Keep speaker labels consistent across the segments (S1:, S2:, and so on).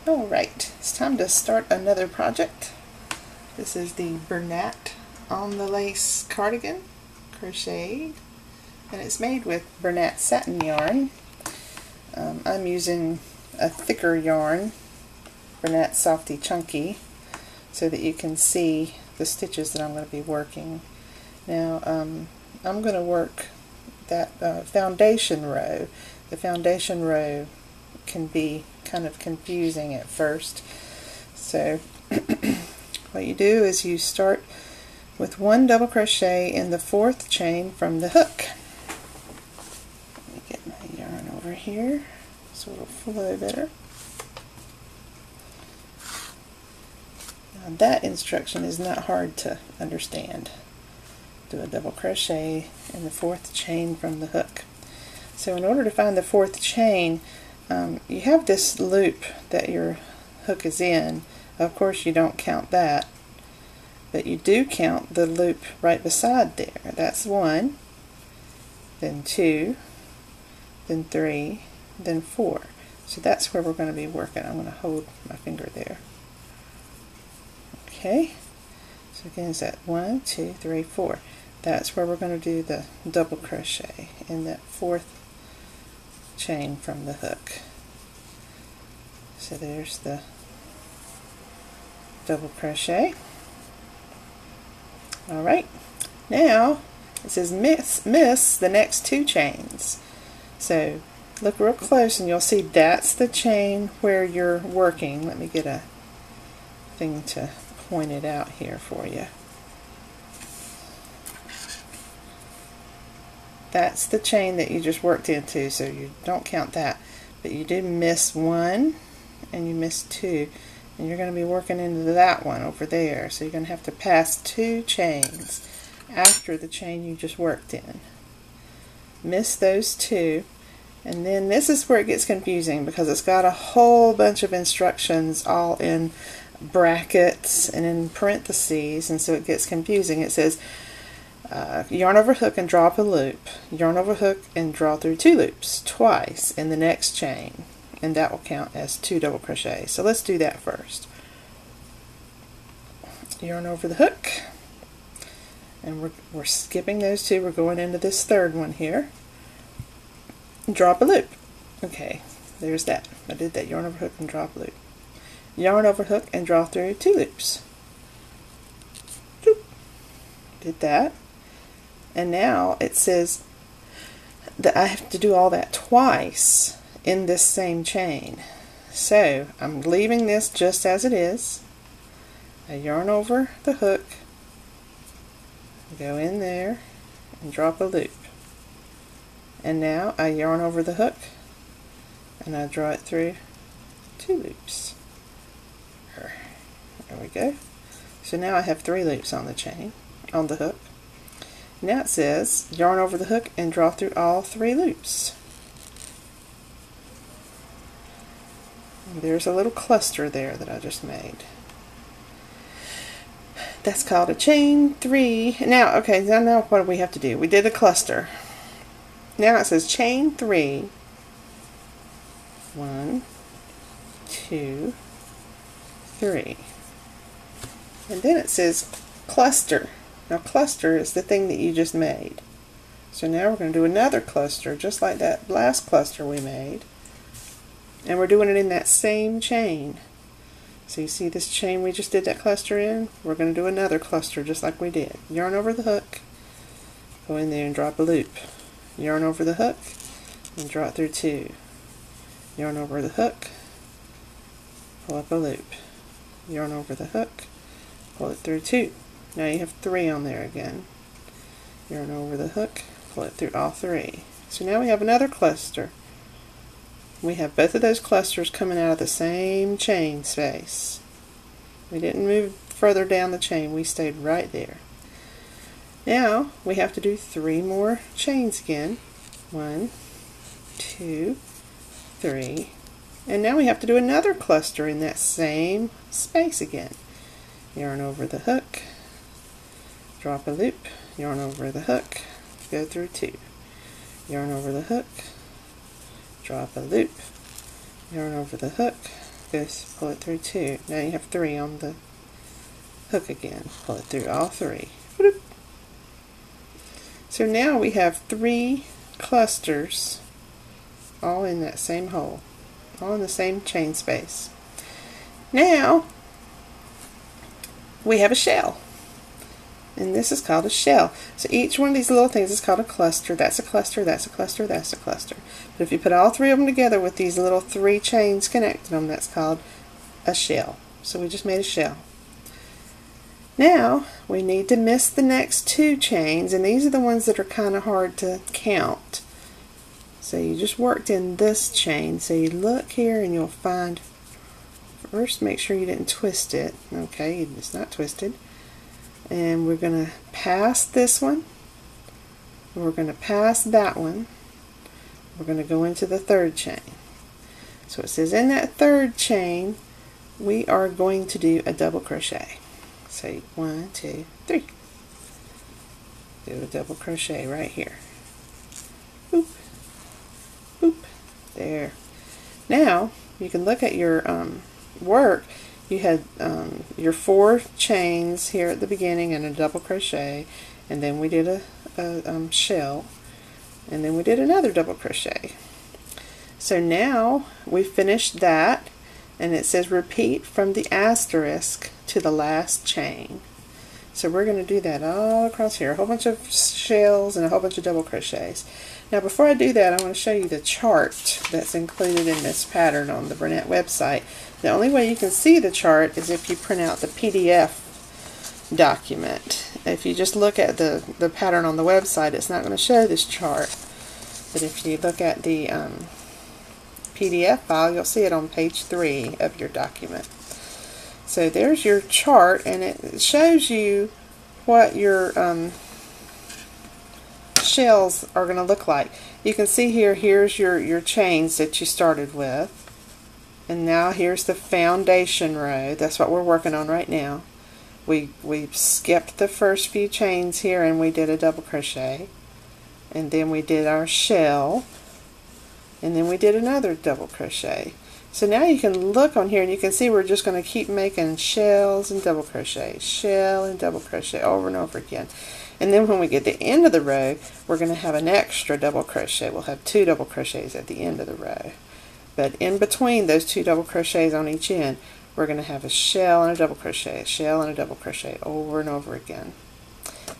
S1: Alright, it's time to start another project. This is the Bernat on the lace cardigan crocheted, and it's made with Bernat satin yarn. I'm using a thicker yarn, Bernat Softy Chunky, so that you can see the stitches that I'm going to be working. Now I'm going to work that foundation row. The foundation row can be kind of confusing at first. So what you do is you start with one double crochet in the fourth chain from the hook. Let me get my yarn over here so it'll flow better. Now that instruction is not hard to understand. Do a double crochet in the fourth chain from the hook. So in order to find the fourth chain, you have this loop that your hook is in. Of course you don't count that, but you do count the loop right beside there. That's one, then two, then three, then four. So that's where we're going to be working. I'm going to hold my finger there. Okay, so again, is that 1, 2, 3, 4. That's where we're going to do the double crochet in that fourth chain from the hook. So there's the double crochet. Alright, now it says miss the next two chains. So look real close and you'll see that's the chain where you're working. Let me get a thing to point it out here for you. That's the chain that you just worked into, so you don't count that. But you did miss one, and you missed two, and you're going to be working into that one over there. So you're going to have to pass two chains after the chain you just worked in. Miss those two, and then this is where it gets confusing because it's got a whole bunch of instructions all in brackets and in parentheses, and so it gets confusing. It says yarn over hook and draw up a loop, yarn over hook and draw through two loops twice in the next chain, and that will count as two double crochets. So let's do that first. Yarn over the hook, and we're skipping those two. We're going into this third one here. Draw up a loop. Okay, there's that. I did that. Yarn over hook and draw up a loop. Yarn over hook and draw through two loops. Doop. Did that. And now it says that I have to do all that twice in this same chain. So I'm leaving this just as it is. I yarn over the hook, go in there and drop a loop. And now I yarn over the hook and I draw it through two loops. There we go. So now I have three loops on the chain, on the hook. Now it says yarn over the hook and draw through all three loops. And there's a little cluster there that I just made. That's called a chain three. Now, okay, now what do we have to do? We did a cluster. Now it says chain three. 1, 2, 3. And then it says cluster. Now cluster is the thing that you just made. So now we're going to do another cluster just like that last cluster we made. And we're doing it in that same chain. So you see this chain we just did that cluster in? We're going to do another cluster just like we did. Yarn over the hook, go in there and drop a loop. Yarn over the hook and draw it through two. Yarn over the hook, pull up a loop. Yarn over the hook, pull it through two. Now you have three on there again. Yarn over the hook, pull it through all three. So now we have another cluster. We have both of those clusters coming out of the same chain space. We didn't move further down the chain, we stayed right there. Now we have to do three more chains again. 1, 2, 3. And now we have to do another cluster in that same space again. Yarn over the hook, drop a loop, yarn over the hook, go through two. Yarn over the hook, drop a loop, yarn over the hook, pull it through 2. Now you have 3 on the hook again. Pull it through all 3. So now we have 3 clusters all in that same hole, all in the same chain space. Now we have a shell, and this is called a shell. So each one of these little things is called a cluster. That's a cluster, that's a cluster, that's a cluster. But if you put all 3 of them together with these little 3 chains connecting them, that's called a shell. So we just made a shell. Now we need to miss the next 2 chains, and these are the ones that are kind of hard to count. So you just worked in this chain. So you look here and you'll find, first make sure you didn't twist it. Okay, it's not twisted. And we're going to pass this one. We're going to pass that one. We're going to go into the 3rd chain. So it says in that 3rd chain we are going to do a double crochet. So 1, 2, 3. Do a double crochet right here. Boop, boop, there. Now you can look at your work. You had your 4 chains here at the beginning and a double crochet, and then we did a shell, and then we did another double crochet. So now we finished that, and it says repeat from the asterisk to the last chain. So we're going to do that all across here, a whole bunch of shells and a whole bunch of double crochets. Now before I do that, I want to show you the chart that's included in this pattern on the Bernat website. The only way you can see the chart is if you print out the PDF document. If you just look at the pattern on the website, it's not going to show this chart. But if you look at the PDF file, you'll see it on page 3 of your document. So there's your chart, and it shows you what your shells are going to look like. You can see here, here's your chains that you started with, and now here's the foundation row. That's what we're working on right now. We skipped the first few chains here and we did a double crochet, and then we did our shell, and then we did another double crochet. So now you can look on here and you can see we're just going to keep making shells and double crochet, shell and double crochet over and over again. And then when we get to the end of the row, we're going to have an extra double crochet. We'll have 2 double crochets at the end of the row. But in between those 2 double crochets on each end, we're going to have a shell and a double crochet, a shell and a double crochet over and over again.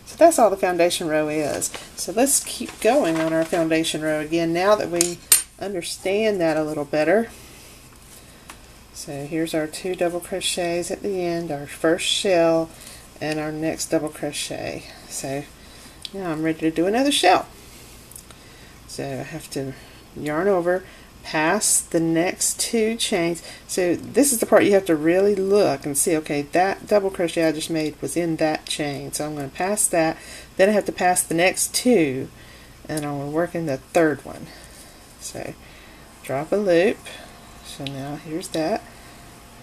S1: So that's all the foundation row is. So let's keep going on our foundation row again now that we understand that a little better. So here's our 2 double crochets at the end, our first shell, and our next double crochet. So now I'm ready to do another shell. So I have to yarn over, pass the next 2 chains. So this is the part you have to really look and see, okay, that double crochet I just made was in that chain. So I'm going to pass that, then I have to pass the next 2, and I'm working the 3rd one. So drop a loop. So now here's that.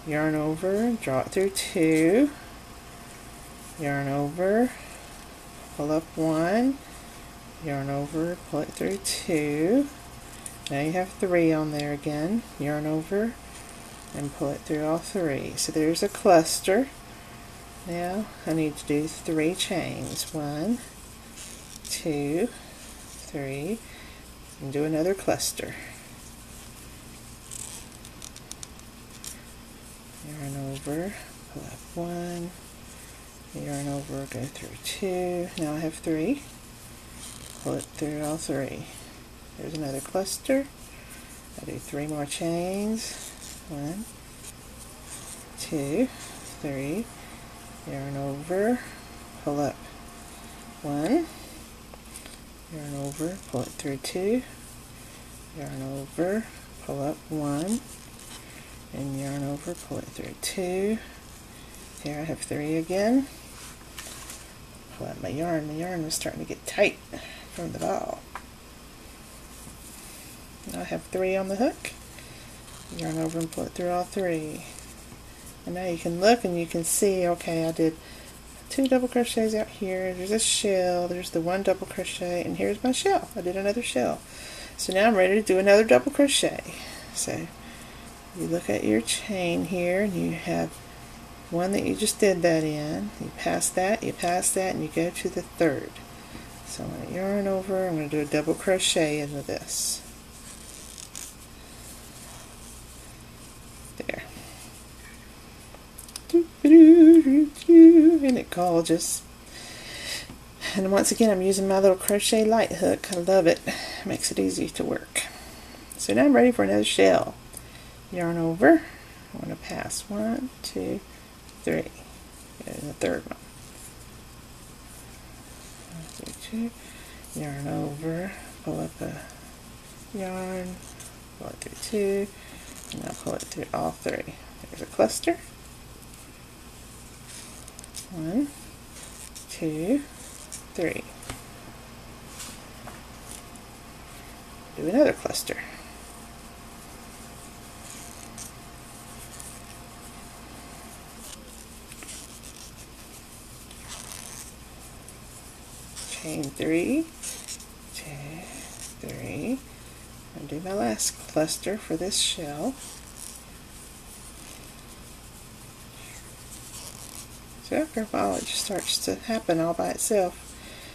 S1: Yarn over, draw it through 2, yarn over, pull up 1, yarn over, pull it through 2. Now you have 3 on there again. Yarn over and pull it through all 3. So there's a cluster. Now I need to do 3 chains. 1, 2, 3, and do another cluster. Yarn over, pull up 1, yarn over, go through 2. Now I have 3. Pull it through all 3. There's another cluster. I do 3 more chains. 1, 2, 3. Yarn over, pull up 1. Yarn over, pull it through 2. Yarn over, pull up 1. And yarn over, pull it through 2. Here I have 3 again. Pull out my yarn. The yarn was starting to get tight from the ball. Now I have 3 on the hook. Yarn over and pull it through all 3. And now you can look and you can see, okay, I did 2 double crochets out here. There's a shell. There's the 1 double crochet, and here's my shell. I did another shell. So now I'm ready to do another double crochet. So You look at your chain here and you have one that you just did that in. You pass that, and you go to the third. So I'm going to yarn over, I'm going to do a double crochet into this. There. Isn't it gorgeous? And once again, I'm using my little crochet light hook. I love it. It makes it easy to work. So now I'm ready for another shell. Yarn over. I want to pass 1, 2, 3. Go to the third one. 1, 2, 2. Yarn over. Pull up a yarn. Pull it through 2. And I'll pull it through all 3. There's a cluster. 1, 2, 3. Do another cluster. Chain 3, 2, 3. I'll do my last cluster for this shell. So after a while it just starts to happen all by itself.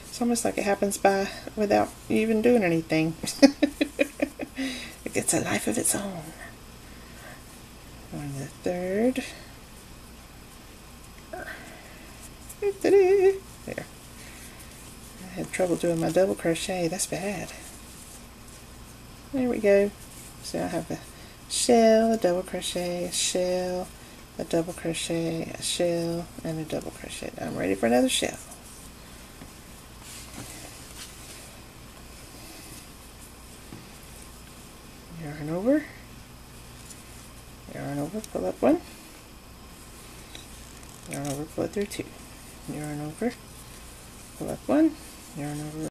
S1: It's almost like it happens without you even doing anything. It gets a life of its own. On the third. There. I had trouble doing my double crochet. That's bad. There we go. So I have a shell, a double crochet, a shell, a double crochet, a shell, and a double crochet. Now I'm ready for another shell. Yarn over, pull up 1, yarn over, pull it through 2, yarn over, pull up 1, yarn over,